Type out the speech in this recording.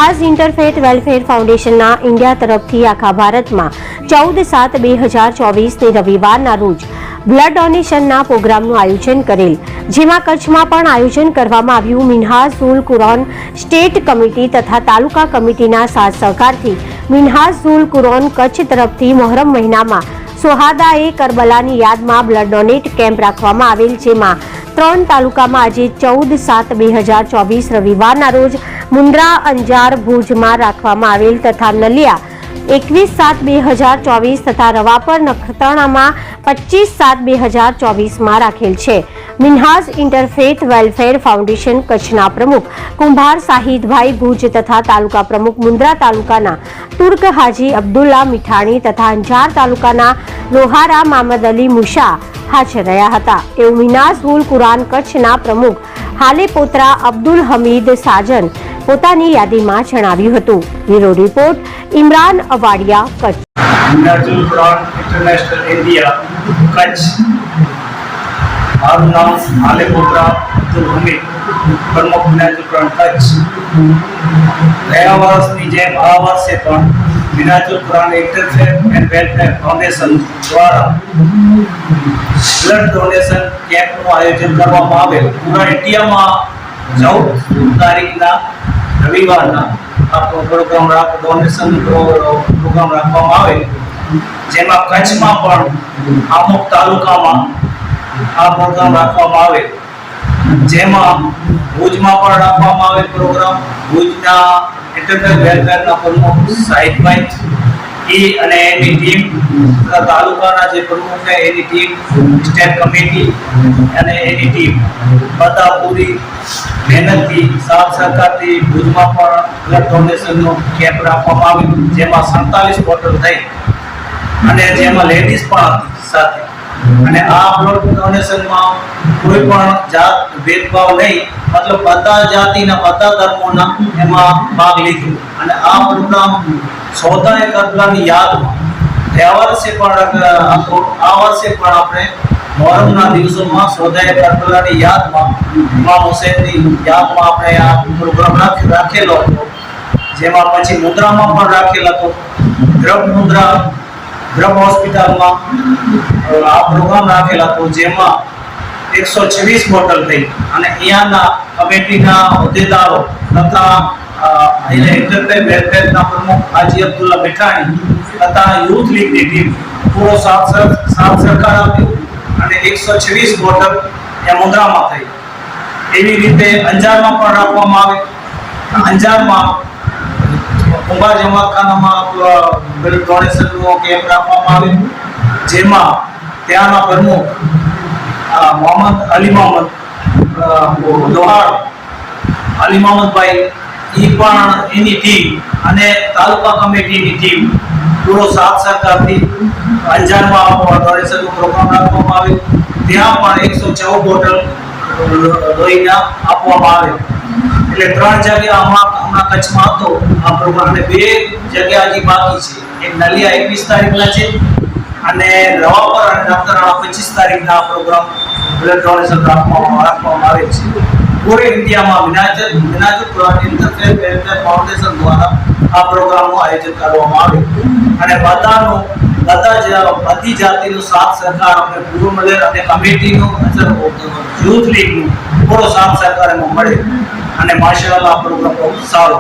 Minhaj interfaith welfare ફાઉન્ડેશનના India તરફથી આખા ભારતમાં 14/7/2024 રવિવારના રોજ બ્લડ ડોનેશનના પ્રોગ્રામનું આયોજન કરેલ, જેમાં કચ્છમાં પણ આયોજન કરવામાં આવ્યું। મિન્હાજ-ઉલ કુરાન સ્ટેટ કમિટી તથા તાલુકા કમિટીના સાથ સહકારથી મિન્હાજ-ઉલ કુરાન કચ્છ તરફથી મોહરમ મહિનામાં સોહાદાએ કરબલાની યાદમાં બ્લડ ડોનેટ કેમ્પ રાખવામાં આવેલ, જેમાં 3 તાલુકામાં આજે 14/7/2024 રવિવારના રોજ મુન્દ્રા, અંજાર, ભુજમાં રાખવામાં આવેલ તથા નલિયા 21/7/2024 તથા રવાપર, નખત્રાણામાં 25/7/2024 રાખેલ છે। મિન્હાજ ઇન્ટરફેથ વેલફેર ફાઉન્ડેશન કચ્છના પ્રમુખ કુંભાર શાહિદભાઈ ભુજ તથા તાલુકા પ્રમુખ મુન્દ્રા તાલુકાના તુર્ક હાજી અબ્દુલ્લા મીઠાણી તથા અંજાર તાલુકાના લોહારા મામદ અલી મુશા હાજર રહ્યા હતા, એવું મિન્હાજ-ઉલ કુરાન કચ્છના પ્રમુખ હાલેપોત્રા અબ્દુલ હમીદ સાજન પોતાની યાદીમાં જણાવ્યું હતું। Bureau report Imran Awadiya, Kutch. Minhaj-ul Quran international India Kutch. મારું નામ હાલેપોત્રા અબ્દુલ હમીદ, પ્રમુખ મિન્હાજ-ઉલ કુરાન કચ્છ। ગયા વર્ષની જેમ આ વર્ષે પણ Minhaj-ul Quran interfaith and welfare foundation દ્વારા બ્લડ ડોનેશન કેમ્પનું આયોજન કરવામાં આવેલ। પૂરા ઇન્ડિયામાં 14 તારીખના રવિવારના આ પ્રોગ્રામ ડોનેશન પ્રોગ્રામ રાખવામાં આવે, જેમાં કચ્છમાં પણ અમુક તાલુકામાં આ પ્રોગ્રામ રાખવામાં આવે, જેમાં ભુજમાં પણ રાખવામાં આવે પ્રોગ્રામ। ભુજના ઇન્ટરફેથ વેલફેરના પ્રમુખ શાહિદભાઈ અને એની ટીમ, તાલુકાના જે પ્રમુખ છે એની ટીમ, સ્ટેટ કમિટી અને એની ટીમ બધા પૂરી મહેનતથી સાથ સહકારથી ભુજમાં પણ બ્લડ ડોનેશનનો કેમ્પ રાખવામાં આવ્યો, જેમાં 47 બોટલ થઈ અને જેમાં લેડીઝ પણ હતી સાથે। અને આ બ્લડ ડોનેશનમાં કોઈ પણ જાત ભેદભાવ નહીં, મતલબ બધા જાતિના બધા ધર્મોના એમાં ભાગ લીધો। અને આ પ્રોગ્રામ સોદાએ કરબલાની યાદમાં આ વર્ષે પણ આપણે મોહરમના દિવસોમાં સોદાએ કરબલાની યાદમાં ઇમામ હુસૈનની યાદમાં આપણે આ પ્રોગ્રામ રાખેલો હતો, જેમાં પછી મુન્દ્રામાં પણ રાખેલો હતો। દ્રબ હોસ્પિટલમાં આ પ્રોગ્રામ રાખેલો હતો, જેમાં 126 બોટલ થઈ અને અહીંયાના કમિટીના હોદ્દેદારો તથા ઇન્ટરફેથ વેલફેરના પ્રમુખ હાજી અબ્દુલ્લા મીઠાણી તથા યુથ લીગની ટીમ પૂરો સાથ સહકાર આપ્યો અને 126 બોટલ એ મુન્દ્રામાં થઈ। એવી રીતે અંજારમાં પણ રાખવામાં આવે। અંજારમાં કુંભાર જમાતખાનામાં બ્લડ ડોનેશનનો કેમ્પ રાખવામાં આવે, જેમાં ત્યાંના પ્રમુખ મોહમ્મદ અલી મોહમ્મદ લોહાર અલી મોહમ્મદભાઈ પણ એની ટીમ અને તાલુકા કમિટીની ટીમ પૂરો સાથ સહકારથી અંજારમાં ડોનેશનનો પ્રોગ્રામ રાખવામાં આવે। ત્યાં પણ 114 બોટલ લોહીના આપવામાં આવે। એટલે 3 જગ્યા હમણાં કચ્છમાં હતો આ પ્રોગ્રામ, અને 2 જગ્યા હજી બાકી છે। એક નલિયા 21 તારીખના છે અને રવાપર અને નખત્રાણા 25 તારીખના આ પ્રોગ્રામ બ્લડ ડોનેશન રાખવામાં આવે છે। પૂરે ઇન્ડિયામાં મિન્હાજ-ઉલ કુરાન ઇન્ટરફેથ વેલફેર ફાઉન્ડેશન દ્વારા આ પ્રોગ્રામનું આયોજન કરવામાં આવે અને બધી જાતિનો સાથ સહકાર આપણે પૂરો મળે અને કમિટીનો યુથ લીગનો પૂરો સાથ સહકાર એમાં મળે અને માશાઅલ્લાહ આ પ્રોગ્રામ બહુ સારો